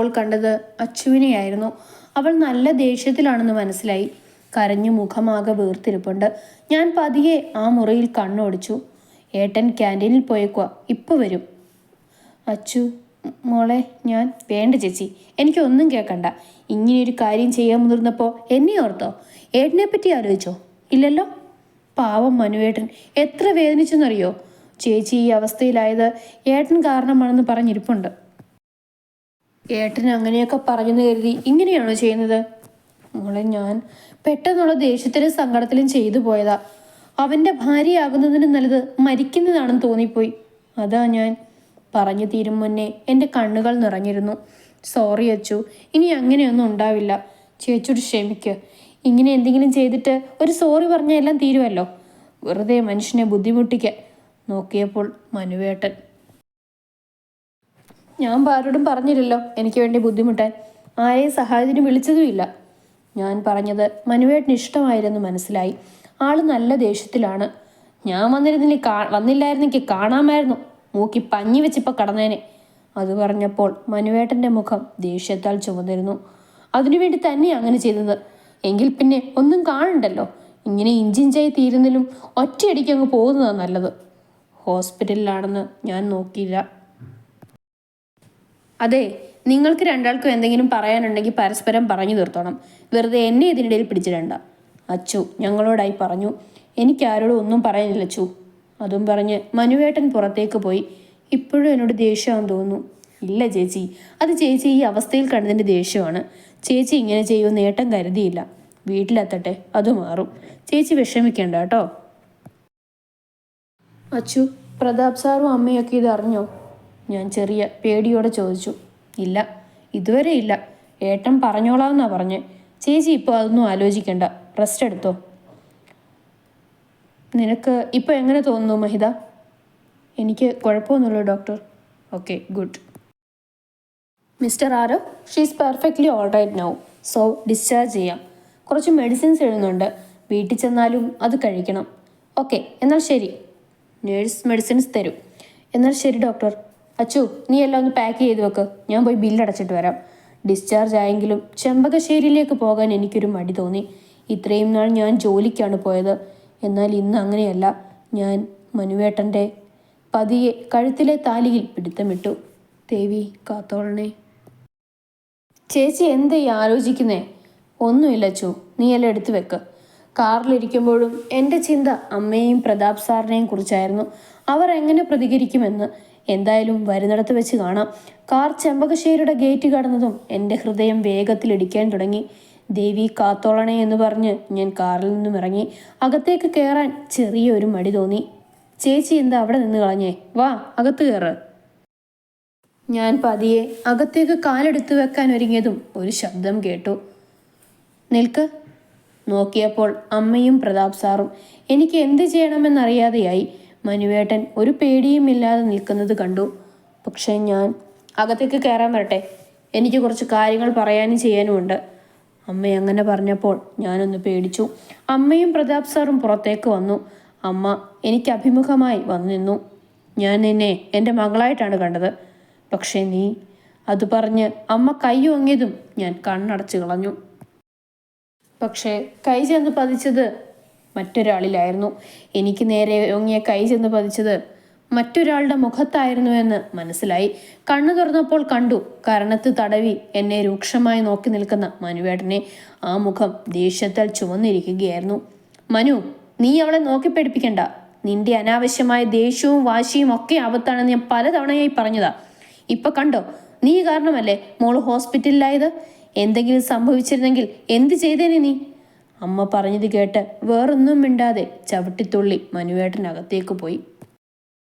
അപ്പോൾ കണ്ടത് അച്ചുവിനെയായിരുന്നു. അവൾ നല്ല ദേഷ്യത്തിലാണെന്ന് മനസ്സിലായി. കരഞ്ഞു മുഖമാകെ വീർത്തിരിപ്പുണ്ട്. ഞാൻ പതിയെ ആ മുറിയിൽ കണ്ണോടിച്ചു. ഏട്ടൻ ക്യാൻറ്റീനിൽ പോയേക്കുക, ഇപ്പോൾ വരും. അച്ചു മോളെ ഞാൻ വേണ്ട ചേച്ചി, എനിക്കൊന്നും കേൾക്കണ്ട. ഇങ്ങനെയൊരു കാര്യം ചെയ്യാൻ മുതിർന്നപ്പോൾ എന്നെ ഓർത്തോ? ഏട്ടനെ പറ്റി ആലോചിച്ചോ? ഇല്ലല്ലോ. പാവം മനുവേട്ടൻ എത്ര വേദനിച്ചെന്നറിയോ? ചേച്ചി ഈ അവസ്ഥയിലായത് ഏട്ടൻ കാരണമാണെന്ന് പറഞ്ഞിരിപ്പുണ്ട്. ഏട്ടൻ അങ്ങനെയൊക്കെ പറഞ്ഞെന്ന് കരുതി ഇങ്ങനെയാണോ ചെയ്യുന്നത്? മോളെ ഞാൻ പെട്ടെന്നുള്ള ദേഷ്യത്തിലും സങ്കടത്തിലും ചെയ്തു പോയതാ. അവൻ്റെ ഭാര്യയാകുന്നതിന് നല്ലത് മരിക്കുന്നതാണെന്ന് തോന്നിപ്പോയി. അതാ ഞാൻ. പറഞ്ഞു തീരും മുന്നേ എൻ്റെ കണ്ണുകൾ നിറഞ്ഞിരുന്നു. സോറി അച്ചു, ഇനി അങ്ങനെയൊന്നും ഉണ്ടാവില്ല. ചേച്ചിയോട് ക്ഷമിക്കുക. ഇങ്ങനെ എന്തെങ്കിലും ചെയ്തിട്ട് ഒരു സോറി പറഞ്ഞാൽ എല്ലാം തീരുമല്ലോ. വെറുതെ മനുഷ്യനെ ബുദ്ധിമുട്ടിക്കാൻ നോക്കിയപ്പോൾ മനുവേട്ടൻ. ഞാൻ ആരോടും പറഞ്ഞില്ലല്ലോ എനിക്ക് വേണ്ടി ബുദ്ധിമുട്ടാൻ. ആരെയും സഹായത്തിന് വിളിച്ചതുമില്ല. ഞാൻ പറഞ്ഞത് മനുവേട്ടന് ഇഷ്ടമായിരുന്നു മനസ്സിലായി. ആള് നല്ല ദേഷ്യത്തിലാണ്. ഞാൻ വന്നില്ലായിരുന്നെങ്കിൽ കാണാമായിരുന്നു. മൂക്കി പഞ്ഞി വെച്ചിപ്പോൾ കടന്നേനെ. അത് പറഞ്ഞപ്പോൾ മനുവേട്ടൻ്റെ മുഖം ദേഷ്യത്താൽ ചുമന്നിരുന്നു. അതിനുവേണ്ടി തന്നെ അങ്ങനെ ചെയ്തത്. എങ്കിൽ പിന്നെ ഒന്നും കാണണ്ടല്ലോ. ഇങ്ങനെ ഇഞ്ചിഞ്ചായി തീരുന്നതിലും ഒറ്റയടിക്ക് അങ്ങ് പോകുന്നതാണ് നല്ലത്. ഹോസ്പിറ്റലിലാണെന്ന് ഞാൻ നോക്കിയില്ല. അതെ, നിങ്ങൾക്ക് രണ്ടാൾക്കും എന്തെങ്കിലും പറയാനുണ്ടെങ്കിൽ പരസ്പരം പറഞ്ഞു തീർത്തോണം. വെറുതെ എന്നെ ഇതിനിടയിൽ പിടിച്ചിടണ്ട. അച്ചു ഞങ്ങളോടായി പറഞ്ഞു. എനിക്കാരോടും ഒന്നും പറയാനില്ല അച്ചു. അതും പറഞ്ഞ് മനുവേട്ടൻ പുറത്തേക്ക് പോയി. ഇപ്പോഴും എന്നോട് ദേഷ്യമാണെന്ന് തോന്നുന്നു. ഇല്ല ചേച്ചി, അത് ചേച്ചി ഈ അവസ്ഥയിൽ കണ്ടതിൻ്റെ ദേഷ്യമാണ്. ചേച്ചി ഇങ്ങനെ ചെയ്യുമെന്ന് ഏട്ടൻ കരുതിയില്ല. വീട്ടിലെത്തട്ടെ, അത് മാറും. ചേച്ചി വിഷമിക്കേണ്ട കേട്ടോ. അച്ചു, പ്രതാപ് സാറും അമ്മയൊക്കെ ഇത് അറിഞ്ഞോ? ഞാൻ ചെറിയ പേടിയോടെ ചോദിച്ചു. ഇല്ല, ഇതുവരെ ഇല്ല. ഏട്ടൻ പറഞ്ഞോളാമെന്നാ പറഞ്ഞേ. ചേച്ചി ഇപ്പോൾ അതൊന്നും ആലോചിക്കണ്ട, റെസ്റ്റ് എടുത്തോ. നിനക്ക് ഇപ്പോൾ എങ്ങനെ തോന്നുന്നു മഹിത? എനിക്ക് കുഴപ്പമൊന്നുമില്ല doctor. Okay, good. Mister Aarav, she's perfectly all right now. So discharge ചെയ്യാം. കുറച്ച് മെഡിസിൻസ് എഴുതുന്നുണ്ട്. വീട്ടിൽ ചെന്നാലും അത് കഴിക്കണം. ഓക്കെ, എന്നാൽ ശരി. നേഴ്സ് മെഡിസിൻസ് തരും. എന്നാൽ ശരി ഡോക്ടർ. അച്ചു, നീ എല്ലാം ഒന്ന് പാക്ക് ചെയ്ത് വെക്ക്. ഞാൻ പോയി ബില്ലടച്ചിട്ട് വരാം. ഡിസ്ചാർജ് ആയെങ്കിലും ചെമ്പകശ്ശേരിയിലേക്ക് പോകാൻ എനിക്കൊരു മടി തോന്നി. ഇത്രയും നാൾ ഞാൻ ജോലിക്കാണ് പോയത്. എന്നാൽ ഇന്ന് അങ്ങനെയല്ല. ഞാൻ മനുവേട്ടൻ്റെ പതിയെ കഴുത്തിലെ താലിയിൽ പിടുത്തമിട്ടു. ദേവി കാത്തോളണേ. ചേച്ചി എന്തേ ആലോചിക്കുന്നേ? ഒന്നുമില്ല അച്ചു, നീ എല്ലാം എടുത്തു വെക്ക്. കാറിലിരിക്കുമ്പോഴും എൻ്റെ ചിന്ത അമ്മയെയും പ്രതാപ് സാറിനെയും കുറിച്ചായിരുന്നു. അവർ എങ്ങനെ പ്രതികരിക്കുമെന്ന്. എന്തായാലും വരുന്നിടത്ത് വെച്ച് കാണാം. കാർ ചെമ്പകശ്ശേരിയുടെ ഗേറ്റ് കടന്നതും എൻ്റെ ഹൃദയം വേഗത്തിലിടിക്കാൻ തുടങ്ങി. ദേവി കാത്തോളണേ എന്ന് പറഞ്ഞ് ഞാൻ കാറിൽ നിന്നും ഇറങ്ങി. അകത്തേക്ക് കയറാൻ ചെറിയൊരു മടി തോന്നി. ചേച്ചി എന്താ അവിടെ നിന്ന് കളഞ്ഞേ? വാ, അകത്ത് കയറ്. ഞാൻ പതിയെ അകത്തേക്ക് കാലെടുത്തു വെക്കാൻ ഒരുങ്ങിയതും ഒരു ശബ്ദം കേട്ടു. നിൽക്ക്. നോക്കിയപ്പോൾ അമ്മയും പ്രതാപ് സാറും. എനിക്ക് എന്ത് ചെയ്യണമെന്നറിയാതെയായി. മനുവേട്ടൻ ഒരു പേടിയുമില്ലാതെ നിൽക്കുന്നത് കണ്ടു. പക്ഷേ ഞാൻ അകത്തേക്ക് കയറാൻ വരട്ടെ, എനിക്ക് കുറച്ച് കാര്യങ്ങൾ പറയാനും ചെയ്യാനുമുണ്ട്. അമ്മ അങ്ങനെ പറഞ്ഞപ്പോൾ ഞാനൊന്ന് പേടിച്ചു. അമ്മയും പ്രതാപ് സാറും പുറത്തേക്ക് വന്നു. അമ്മ എനിക്ക് അഭിമുഖമായി വന്നു നിന്നു. ഞാൻ നിന്നെ എൻ്റെ മകളായിട്ടാണ് കണ്ടത്. പക്ഷേ നീ. അത് പറഞ്ഞ് അമ്മ കൈ ഓങ്ങിയതും ഞാൻ കണ്ണടച്ചു കളഞ്ഞു. പക്ഷേ കൈ ചെന്ന് പതിച്ചത് മറ്റൊരാളിലായിരുന്നു. എനിക്ക് നേരെ ഓങ്ങിയ കൈ ചെന്ന് പതിച്ചത് മറ്റൊരാളുടെ മുഖത്തായിരുന്നു എന്ന് മനസ്സിലായി. കണ്ണു തുറന്നപ്പോൾ കണ്ടു കരണത്ത് തടവി എന്നെ രൂക്ഷമായി നോക്കി നിൽക്കുന്ന മനുവേട്ടനെ. ആ മുഖം ദേഷ്യത്താൽ ചുവന്നിരിക്കുകയായിരുന്നു. മനു, നീ അവളെ നോക്കി പേടിപ്പിക്കണ്ട. നിന്റെ അനാവശ്യമായ ദേഷ്യവും വാശിയും ഒക്കെ ആപത്താണെന്ന് ഞാൻ പലതവണയായി പറഞ്ഞതാ. ഇപ്പൊ കണ്ടോ, നീ കാരണമല്ലേ മോള് ഹോസ്പിറ്റലിലായത്. എന്തെങ്കിലും സംഭവിച്ചിരുന്നെങ്കിൽ എന്ത് ചെയ്തേനെ നീ? അമ്മ പറഞ്ഞത് കേട്ട് വേറൊന്നും മിണ്ടാതെ ചവിട്ടിത്തുള്ളി മനുവേട്ടനകത്തേക്ക് പോയി.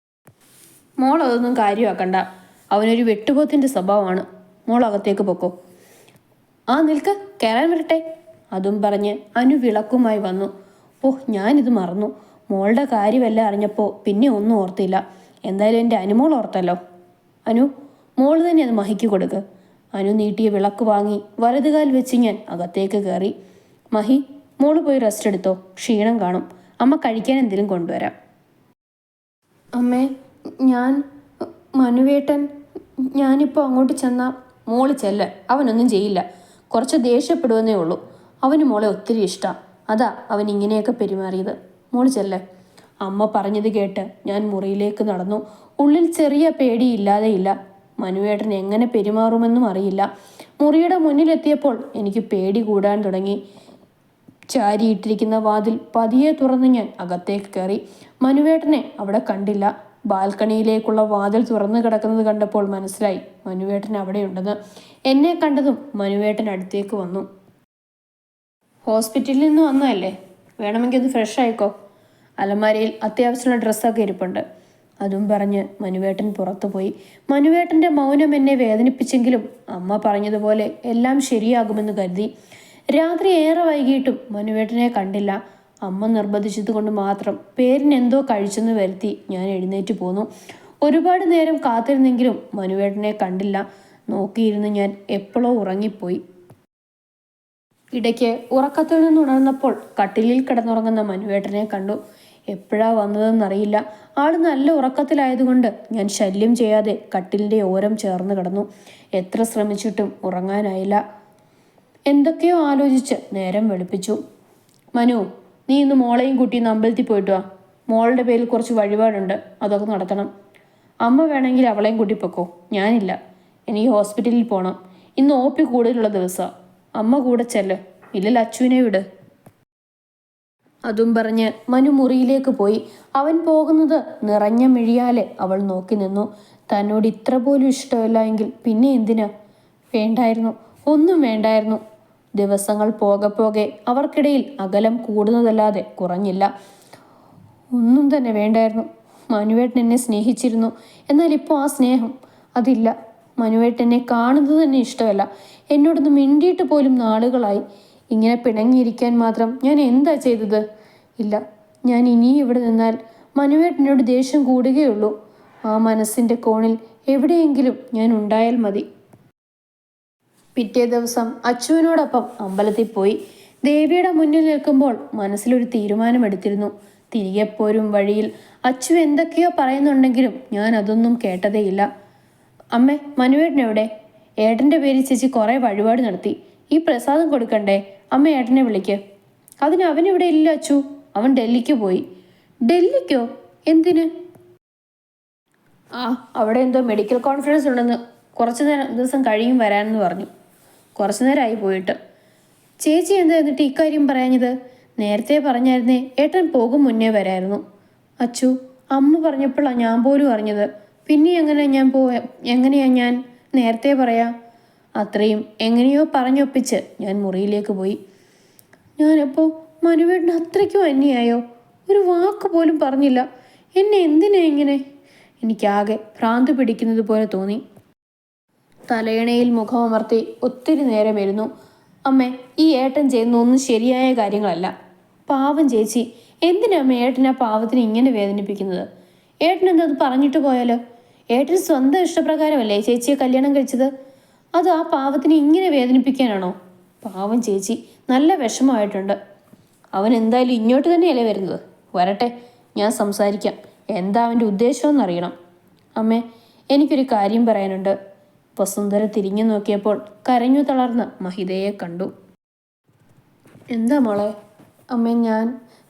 മോൾ അതൊന്നും കാര്യമാക്കണ്ട. അവനൊരു വെട്ടുപോത്തിൻ്റെ സ്വഭാവമാണ്. മോൾ അകത്തേക്ക് പൊക്കോ. ആ നിൽക്ക്, കയറാൻ വരട്ടെ. അതും പറഞ്ഞ് അനു വിളക്കുമായി വന്നു. ഓഹ്, ഞാനിത് മറന്നു. മോളുടെ കാര്യമല്ല അറിഞ്ഞപ്പോൾ പിന്നെ ഒന്നും ഓർത്തില്ല. എന്തായാലും എൻ്റെ അനുമോൾ ഓർത്തല്ലോ. അനു, മോള് തന്നെ അത് മഹിക്ക് കൊടുക്ക്. അനു നീട്ടിയ വിളക്ക് വാങ്ങി വലതുകാൽ വെച്ച് ഞാൻ അകത്തേക്ക് കയറി. മഹി, മോള് പോയി റെസ്റ്റ് എടുത്തോ. ക്ഷീണം കാണും. അമ്മ കഴിക്കാൻ എന്തെങ്കിലും കൊണ്ടുവരാം. അമ്മേ, മനുവേട്ടൻ, ഞാനിപ്പോൾ അങ്ങോട്ട് ചെന്നാൽ മോള് ചെല്ല്, അവനൊന്നും ചെയ്യില്ല. കുറച്ച് ദേഷ്യപ്പെടുവെന്നേ ഉള്ളൂ. അവന് മോളെ ഒത്തിരി ഇഷ്ടമാണ്. അതാ അവൻ ഇങ്ങനെയൊക്കെ പെരുമാറിയത്. മോള് ചെല്ല്. അമ്മ പറഞ്ഞത് കേട്ട് ഞാൻ മുറിയിലേക്ക് നടന്നു. ഉള്ളിൽ ചെറിയ പേടിയില്ലാതെയില്ല. മനുവേട്ടൻ എങ്ങനെ പെരുമാറുമെന്നും അറിയില്ല. മുറിയുടെ മുന്നിലെത്തിയപ്പോൾ എനിക്ക് പേടി കൂടാൻ തുടങ്ങി. ചാരിയിട്ടിരിക്കുന്ന വാതിൽ പതിയെ തുറന്ന് ഞാൻ അകത്തേക്ക് കയറി. മനുവേട്ടനെ അവിടെ കണ്ടില്ല. ബാൽക്കണിയിലേക്കുള്ള വാതിൽ തുറന്നു കിടക്കുന്നത് കണ്ടപ്പോൾ മനസ്സിലായി മനുവേട്ടൻ അവിടെയുണ്ടെന്ന്. എന്നെ കണ്ടതും മനുവേട്ടൻ അടുത്തേക്ക് വന്നു. ഹോസ്പിറ്റലിൽ നിന്ന് വന്നതല്ലേ? വേണമെങ്കിൽ ഒന്ന് ഫ്രഷ് ആയിക്കോ. അലമാരയിൽ അത്യാവശ്യമുള്ള ഡ്രസ്സൊക്കെ ഇരിപ്പുണ്ട്. അതും പറഞ്ഞ് മനുവേട്ടൻ പുറത്തു പോയി. മനുവേട്ടൻ്റെ മൗനം എന്നെ വേദനിപ്പിച്ചെങ്കിലും അമ്മ പറഞ്ഞതുപോലെ എല്ലാം ശരിയാകുമെന്ന് കരുതി. രാത്രി ഏറെ വൈകിട്ടും മനുവേട്ടനെ കണ്ടില്ല. അമ്മ നിർബന്ധിച്ചതുകൊണ്ട് മാത്രം പേരിനെന്തോ കഴിച്ചെന്ന് വരുത്തി ഞാൻ എഴുന്നേറ്റ് പോന്നു. ഒരുപാട് നേരം കാത്തിരുന്നെങ്കിലും മനുവേട്ടനെ കണ്ടില്ല. നോക്കിയിരുന്ന് ഞാൻ എപ്പോഴോ ഉറങ്ങിപ്പോയി. ഇടയ്ക്ക് ഉറക്കത്തിൽ നിന്ന് ഉണർന്നപ്പോൾ കട്ടിലിൽ കിടന്നുറങ്ങുന്ന മനുവേട്ടനെ കണ്ടു. എപ്പോഴാ വന്നതെന്നറിയില്ല. ആൾ നല്ല ഉറക്കത്തിലായതുകൊണ്ട് ഞാൻ ശല്യം ചെയ്യാതെ കട്ടിലിൻ്റെ ഓരം ചേർന്ന് കിടന്നു. എത്ര ശ്രമിച്ചിട്ടും ഉറങ്ങാനായില്ല. എന്തൊക്കെയോ ആലോചിച്ച് നേരം വെളുപ്പിച്ചു. മനു, നീ ഇന്ന് മോളെയും കൂട്ടി ഇന്ന് അമ്പലത്തിൽ പോയിട്ട് വാ. മോളുടെ പേരിൽ കുറച്ച് വഴിപാടുണ്ട്, അതൊക്കെ നടത്തണം. അമ്മ വേണമെങ്കിൽ അവളെയും കൂട്ടിപ്പോക്കോ, ഞാനില്ല. എനിക്ക് ഹോസ്പിറ്റലിൽ പോകണം. ഇന്ന് OP കൂടുതലുള്ള ദിവസമാണ്. അമ്മ കൂടെ ചെല്ല്, ഇല്ലല്ലോ അച്ചുവിനെ വിട്. അതും പറഞ്ഞ് മനു മുറിയിലേക്ക് പോയി. അവൻ പോകുന്നത് നിറഞ്ഞ മിഴിയാലെ അവൾ നോക്കി നിന്നു. തന്നോട് ഇത്ര പോലും ഇഷ്ടമല്ല എങ്കിൽ പിന്നെ എന്തിനാ? വേണ്ടായിരുന്നു, ഒന്നും വേണ്ടായിരുന്നു. ദിവസങ്ങൾ പോകെ പോകെ അവർക്കിടയിൽ അകലം കൂടുന്നതല്ലാതെ കുറഞ്ഞില്ല. ഒന്നും തന്നെ വേണ്ടായിരുന്നു. മനുവേട്ടൻ എന്നെ സ്നേഹിച്ചിരുന്നു. എന്നാൽ ഇപ്പോൾ ആ സ്നേഹം അതില്ല. മനുവേട്ടൻ എന്നെ കാണുന്നത് തന്നെ ഇഷ്ടമല്ല. എന്നോടൊന്ന് മിണ്ടിയിട്ട് പോലും നാളുകളായി. ഇങ്ങനെ പിണങ്ങിയിരിക്കാൻ മാത്രം ഞാൻ എന്താ ചെയ്തത്? ഇല്ല, ഞാൻ ഇനിയും ഇവിടെ നിന്നാൽ മനുവേട്ടനോട് ദേഷ്യം കൂടുകയുള്ളൂ. ആ മനസ്സിൻ്റെ കോണിൽ എവിടെയെങ്കിലും ഞാൻ ഉണ്ടായാൽ മതി. പിറ്റേ ദിവസം അച്ചുവിനോടൊപ്പം അമ്പലത്തിൽ പോയി. ദേവിയുടെ മുന്നിൽ നിൽക്കുമ്പോൾ മനസ്സിലൊരു തീരുമാനമെടുത്തിരുന്നു. തിരികെ പോരും വഴിയിൽ അച്ചു എന്തൊക്കെയോ പറയുന്നുണ്ടെങ്കിലും ഞാൻ അതൊന്നും കേട്ടതേയില്ല. അമ്മേ, മനുവേട്ടനെവിടെ? ഏട്ടൻ്റെ പേരിൽ ചേച്ചി കുറേ വഴിപാട് നടത്തി. ഈ പ്രസാദം കൊടുക്കണ്ടേ? അമ്മ ഏട്ടനെ വിളിക്ക്. അതിന് അവനിവിടെ ഇല്ല അച്ചു. അവൻ ഡൽഹിക്ക് പോയി. ഡൽഹിക്കോ? എന്തിന്? അവിടെ എന്തോ മെഡിക്കൽ കോൺഫറൻസ് ഉണ്ടെന്ന്. കുറച്ച് ദിവസം കഴിയും വരാനെന്ന് പറഞ്ഞു. കുറച്ചു നേരമായി പോയിട്ട്. ചേച്ചി എന്താ എന്നിട്ട് ഇക്കാര്യം പറയാഞ്ഞത്? നേരത്തെ പറഞ്ഞായിരുന്നേ ഏട്ടൻ പോകും മുന്നേ വരായിരുന്നു. അച്ചു, അമ്മ പറഞ്ഞപ്പോഴാണ് ഞാൻ പോലും അറിഞ്ഞത്. പിന്നെ എങ്ങനെയാ ഞാൻ നേരത്തെ പറയാം? അത്രയും എങ്ങനെയോ പറഞ്ഞൊപ്പിച്ച് ഞാൻ മുറിയിലേക്ക് പോയി. ഞാനപ്പോൾ മനുവേട്ടന് അത്രയ്ക്കും അന്യായോ? ഒരു വാക്ക് പോലും പറഞ്ഞില്ല. എന്നെ എന്തിനാ ഇങ്ങനെ? എനിക്കാകെ ഭ്രാന്ത് പിടിക്കുന്നത് പോലെ തോന്നി. തലയണയിൽ മുഖമമർത്തി ഒത്തിരി നേരമിരുന്നു. അമ്മേ, ഈ ഏട്ടൻ ചെയ്യുന്ന ഒന്നും ശരിയായ കാര്യങ്ങളല്ല. പാവം ചേച്ചി, എന്തിനമ്മ ഏട്ടനാ പാവത്തിന് ഇങ്ങനെ വേദനിപ്പിക്കുന്നത്? ഏട്ടൻ എന്തത് പറഞ്ഞിട്ട് പോയാലോ? ഏട്ടൻ സ്വന്തം ഇഷ്ടപ്രകാരമല്ലേ ചേച്ചിയെ കല്യാണം കഴിച്ചത്? അത് ആ പാവത്തിന് ഇങ്ങനെ വേദനിപ്പിക്കാനാണോ? പാവം ചേച്ചി, നല്ല വിഷമമായിട്ടുണ്ട്. അവൻ എന്തായാലും ഇങ്ങോട്ട് തന്നെയല്ലേ വരുന്നത്. വരട്ടെ, ഞാൻ സംസാരിക്കാം. എന്താ അവൻ്റെ ഉദ്ദേശമെന്നറിയണം. അമ്മേ, എനിക്കൊരു കാര്യം പറയാനുണ്ട്. വസുന്ധര തിരിഞ്ഞു നോക്കിയപ്പോൾ കരഞ്ഞു തളർന്ന മഹിതയെ കണ്ടു. എന്താ മോളെ? അമ്മേ,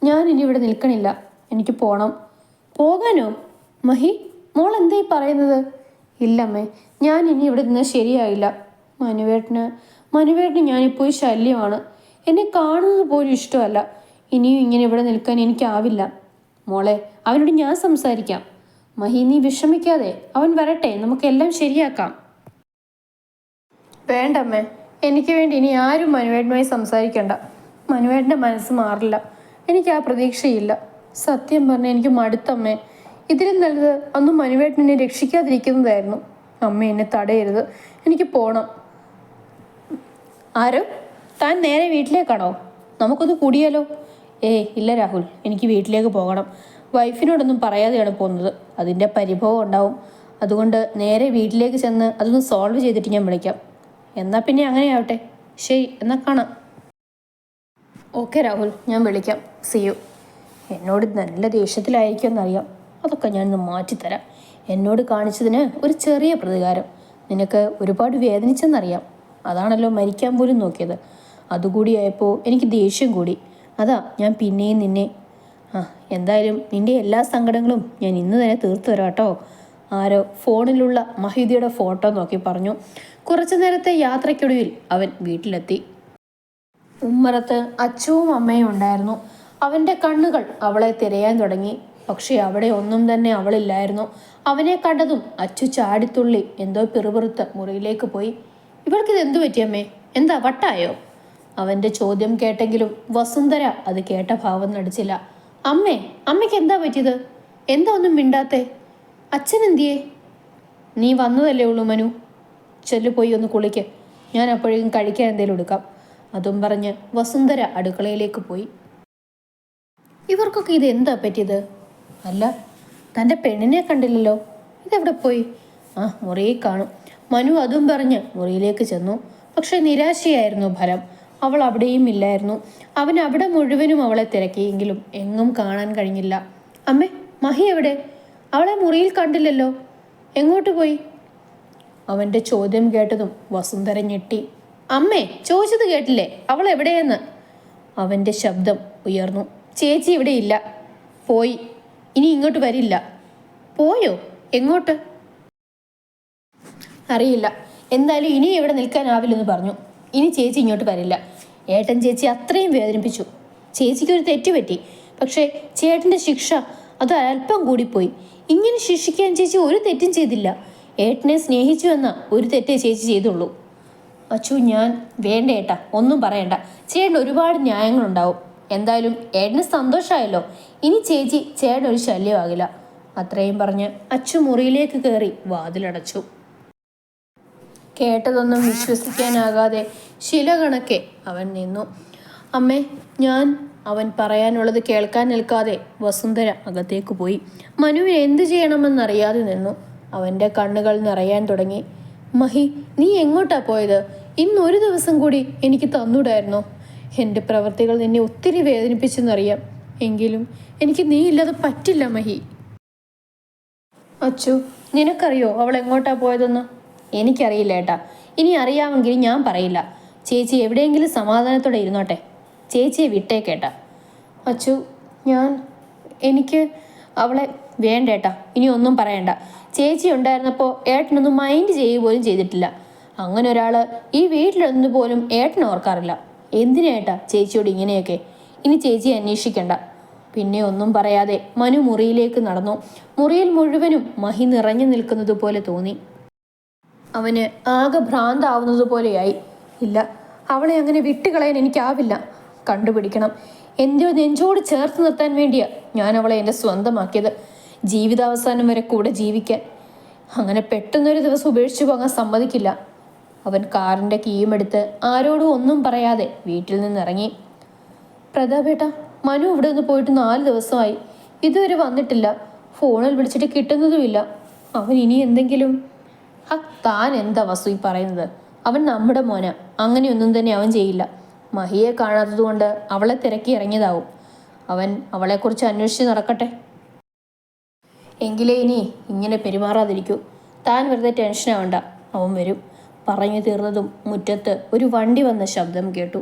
ഞാൻ ഇനി ഇവിടെ നിൽക്കണില്ല. എനിക്ക് പോണം. പോകാനോ? മഹി, മോൾ എന്തായി പറയുന്നത്? ഇല്ലമ്മേ, ഞാൻ ഇനി ഇവിടെ നിന്ന് ശരിയായില്ല. മനുവേട്ടന് ഞാനിപ്പോൾ ശല്യമാണ്. എന്നെ കാണുന്നത് പോലും ഇഷ്ടമല്ല. ഇനിയും ഇങ്ങനെ ഇവിടെ നിൽക്കാൻ എനിക്കാവില്ല. മോളെ, അവനോട് ഞാൻ സംസാരിക്കാം. മഹി, നീ വിഷമിക്കാതെ. അവൻ വരട്ടെ, നമുക്കെല്ലാം ശരിയാക്കാം. വേണ്ടമ്മേ, എനിക്ക് വേണ്ടി ഇനി ആരും മനുവേട്ടനുമായി സംസാരിക്കണ്ട. മനുവേട്ടൻ്റെ മനസ്സ് മാറില്ല. എനിക്ക് ആ പ്രതീക്ഷയില്ല. സത്യം പറഞ്ഞാൽ എനിക്ക് മടുത്തമ്മേ. ഇതിലും നല്ലത് അന്ന് മനുവേട്ടൻ എന്നെ രക്ഷിക്കാതിരിക്കുന്നതായിരുന്നു. അമ്മ എന്നെ തടയരുത്. എനിക്ക് പോണം. ആരോ, താൻ നേരെ വീട്ടിലേക്കാണോ? നമുക്കൊന്ന് കൂടിയാലോ? ഇല്ല രാഹുൽ, എനിക്ക് വീട്ടിലേക്ക് പോകണം. വൈഫിനോടൊന്നും പറയാതെയാണ് പോകുന്നത്. അതിൻ്റെ പരിഭവം ഉണ്ടാവും. അതുകൊണ്ട് നേരെ വീട്ടിലേക്ക് ചെന്ന് അതൊന്ന് സോൾവ് ചെയ്തിട്ട് ഞാൻ വിളിക്കാം. എന്നാൽ പിന്നെ അങ്ങനെയാവട്ടെ. ശരി, എന്നാൽ കാണാം. ഓക്കെ രാഹുൽ, ഞാൻ വിളിക്കാം. See you. എന്നോട് നല്ല ദേഷ്യത്തിലായിരിക്കുമെന്നറിയാം. അതൊക്കെ ഞാനൊന്ന് മാറ്റിത്തരാം. എന്നോട് കാണിച്ചതിന് ഒരു ചെറിയ പ്രതികാരം. നിനക്ക് ഒരുപാട് വേദനിച്ചെന്നറിയാം. അതാണല്ലോ മരിക്കാൻ പോലും നോക്കിയത്. അതുകൂടിയായപ്പോൾ എനിക്ക് ദേഷ്യം കൂടി. അതാ ഞാൻ പിന്നെയും നിന്നെ എന്തായാലും നിന്റെ എല്ലാ സങ്കടങ്ങളും ഞാൻ ഇന്ന് തന്നെ തീർത്തു തരാം കേട്ടോ. ആരോ ഫോണിലുള്ള മഹിതയുടെ ഫോട്ടോ നോക്കി പറഞ്ഞു. കുറച്ചു നേരത്തെ യാത്രയ്ക്കൊടുവിൽ അവൻ വീട്ടിലെത്തി. ഉമ്മറത്ത് അച്ഛവും അമ്മയും ഉണ്ടായിരുന്നു. അവൻ്റെ കണ്ണുകൾ അവളെ തിരയാൻ തുടങ്ങി. പക്ഷെ അവിടെ ഒന്നും തന്നെ അവളില്ലായിരുന്നു. അവനെ കണ്ടതും അച്ചു ചാടിത്തുള്ളി എന്തോ പിറുപിറുത്ത് മുറിയിലേക്ക് പോയി. ഇവൾക്കിത് എന്തു പറ്റിയമ്മേ? എന്താ വട്ടായോ? അവൻ്റെ ചോദ്യം കേട്ടെങ്കിലും വസുന്ധര അത് കേട്ട ഭാവം നടിച്ചില്ല. അമ്മയ്ക്ക് എന്താ പറ്റിയത്? എന്താ ഒന്നും മിണ്ടാത്തേ? അച്ഛൻ എന്തിയേ? നീ വന്നതല്ലേ ഉള്ളൂ മനു. ചെല്ലു പോയി ഒന്ന് കുളിക്ക്. ഞാൻ അപ്പോഴേക്കും കഴിക്കാൻ എന്തേലും എടുക്കാം. അതും പറഞ്ഞ് വസുന്ധര അടുക്കളയിലേക്ക് പോയി. ഇവർക്കൊക്കെ ഇത് എന്താ പറ്റിയത്? അല്ല, തൻ്റെ പെണ്ണിനെ കണ്ടില്ലല്ലോ. ഇതെവിടെ പോയി? മുറിയിൽ കാണും. മനു അതും പറഞ്ഞ് മുറിയിലേക്ക് ചെന്നു. പക്ഷെ നിരാശയായിരുന്നു ഫലം. അവൾ അവിടെയും ഇല്ലായിരുന്നു. അവൻ അവിടെ മുഴുവനും അവളെ തിരക്കിയെങ്കിലും എങ്ങും കാണാൻ കഴിഞ്ഞില്ല. അമ്മേ, മഹി എവിടെ? അവളെ മുറിയിൽ കണ്ടില്ലല്ലോ. എങ്ങോട്ട് പോയി? അവൻ്റെ ചോദ്യം കേട്ടതും വസുന്ധര ഞെട്ടി. അമ്മേ, ചോദിച്ചത് കേട്ടില്ലേ? അവൾ എവിടെയെന്ന്? അവൻ്റെ ശബ്ദം ഉയർന്നു. ചേച്ചി ഇവിടെ ഇല്ല, പോയി. ഇനി ഇങ്ങോട്ട് വരില്ല. പോയോ? എങ്ങോട്ട്? അറിയില്ല. എന്തായാലും ഇനി ഇവിടെ നിൽക്കാനാവില്ലെന്ന് പറഞ്ഞു. ഇനി ചേച്ചി ഇങ്ങോട്ട് വരില്ല. ഏട്ടൻ ചേച്ചി അത്രയും വേദനിപ്പിച്ചു. ചേച്ചിക്കൊരു തെറ്റുപറ്റി. പക്ഷേ ചേട്ടൻ്റെ ശിക്ഷ അത് അല്പം കൂടിപ്പോയി. ഇങ്ങനെ ശിക്ഷിക്കാൻ ചേച്ചി ഒരു തെറ്റും ചെയ്തില്ല. ഏട്ടനെ സ്നേഹിച്ചു എന്ന ഒരു തെറ്റേ ചേച്ചി ചെയ്തുള്ളൂ. അച്ചു, ഞാൻ വേണ്ട ഏട്ടാ, ഒന്നും പറയണ്ട. ചേട്ടൻ ഒരുപാട് ന്യായങ്ങളുണ്ടാവും. എന്തായാലും ഏട്ടന് സന്തോഷമായല്ലോ. ഇനി ചേട്ടനൊരു ശല്യമാകില്ല. അത്രയും പറഞ്ഞ് അച്ചു മുറിയിലേക്ക് കയറി വാതിലടച്ചു. കേട്ടതൊന്നും വിശ്വസിക്കാനാകാതെ ശില കണക്കെ അവൻ നിന്നു. അമ്മേ, അവൻ പറയാനുള്ളത് കേൾക്കാൻ നിൽക്കാതെ വസുന്ധര അകത്തേക്ക് പോയി. മനുവിന് എന്തു ചെയ്യണമെന്നറിയാതെ നിന്നു. അവൻ്റെ കണ്ണുകൾ നിറയാൻ തുടങ്ങി. മഹി, നീ എങ്ങോട്ടാ പോയത്? ഇന്നൊരു ദിവസം കൂടി എനിക്ക് തന്നൂടായിരുന്നോ? എൻ്റെ പ്രവൃത്തികൾ നിന്നെ ഒത്തിരി വേദനിപ്പിച്ചെന്നറിയാം. എങ്കിലും എനിക്ക് നീ ഇല്ലാതെ പറ്റില്ല മഹി. അച്ചു, നിനക്കറിയോ അവൾ എങ്ങോട്ടാ പോയതെന്ന്? എനിക്കറിയില്ല ഏട്ടാ. ഇനി അറിയാമെങ്കിൽ ഞാൻ പറയില്ല. ചേച്ചി എവിടെയെങ്കിലും സമാധാനത്തോടെ ഇരുന്നോട്ടെ. ചേച്ചിയെ വിട്ടേക്കേട്ടാ. അച്ചു, എനിക്ക് അവളെ വേണ്ടേട്ടാ. ഇനി ഒന്നും പറയണ്ട. ചേച്ചി ഉണ്ടായിരുന്നപ്പോൾ ഏട്ടനൊന്നും മൈൻഡ് ചെയ്യുക പോലും ചെയ്തിട്ടില്ല. അങ്ങനെ ഒരാൾ ഈ വീട്ടിലൊന്നു പോലും ഏട്ടൻ ഓർക്കാറില്ല. എന്തിനേട്ടാ ചേച്ചിയോട് ഇങ്ങനെയൊക്കെ? ഇനി ചേച്ചിയെ അന്വേഷിക്കണ്ട. പിന്നെ ഒന്നും പറയാതെ മനു മുറിയിലേക്ക് നടന്നു. മുറിയിൽ മുഴുവനും മഹി നിറഞ്ഞു നിൽക്കുന്നത് പോലെ തോന്നി. അവന് ആകെ ഭ്രാന്താവുന്നത് പോലെയായി. ഇല്ല, അവളെ അങ്ങനെ വിട്ടുകളയാൻ എനിക്കാവില്ല. കണ്ടുപിടിക്കണം. എൻ്റെ നെഞ്ചോട് ചേർത്ത് നിർത്താൻ വേണ്ടിയാ ഞാൻ അവളെ എൻ്റെ സ്വന്തമാക്കിയത്. ജീവിതാവസാനം വരെ കൂടെ ജീവിക്കാൻ. അങ്ങനെ പെട്ടെന്നൊരു ദിവസം ഉപേക്ഷിച്ചു പോകാൻ സമ്മതിക്കില്ല. അവൻ കാറിൻ്റെ കീയും എടുത്ത് ആരോടും ഒന്നും പറയാതെ വീട്ടിൽ നിന്നിറങ്ങി. പ്രതാപേട്ട, മനു ഇവിടെ നിന്ന് പോയിട്ട് 4 ദിവസമായി. ഇതുവരെ വന്നിട്ടില്ല. ഫോണിൽ വിളിച്ചിട്ട് കിട്ടുന്നതുമില്ല. അവൻ ഇനി എന്തെങ്കിലും... താൻ എന്താ വസു ഈ പറയുന്നത്? അവൻ നമ്മുടെ മോന. അങ്ങനെയൊന്നും തന്നെ അവൻ ചെയ്യില്ല. മഹിയെ കാണാത്തത് കൊണ്ട് അവളെ തിരക്കി ഇറങ്ങിയതാവും. അവൻ അവളെക്കുറിച്ച് അന്വേഷിച്ച് നടക്കട്ടെ. എങ്കിലേ ഇനി ഇങ്ങനെ പെരുമാറാതിരിക്കൂ. താൻ വെറുതെ ടെൻഷനാവണ്ട. അവൻ വരും. പറഞ്ഞു തീർന്നതും മുറ്റത്ത് ഒരു വണ്ടി വന്ന ശബ്ദം കേട്ടു.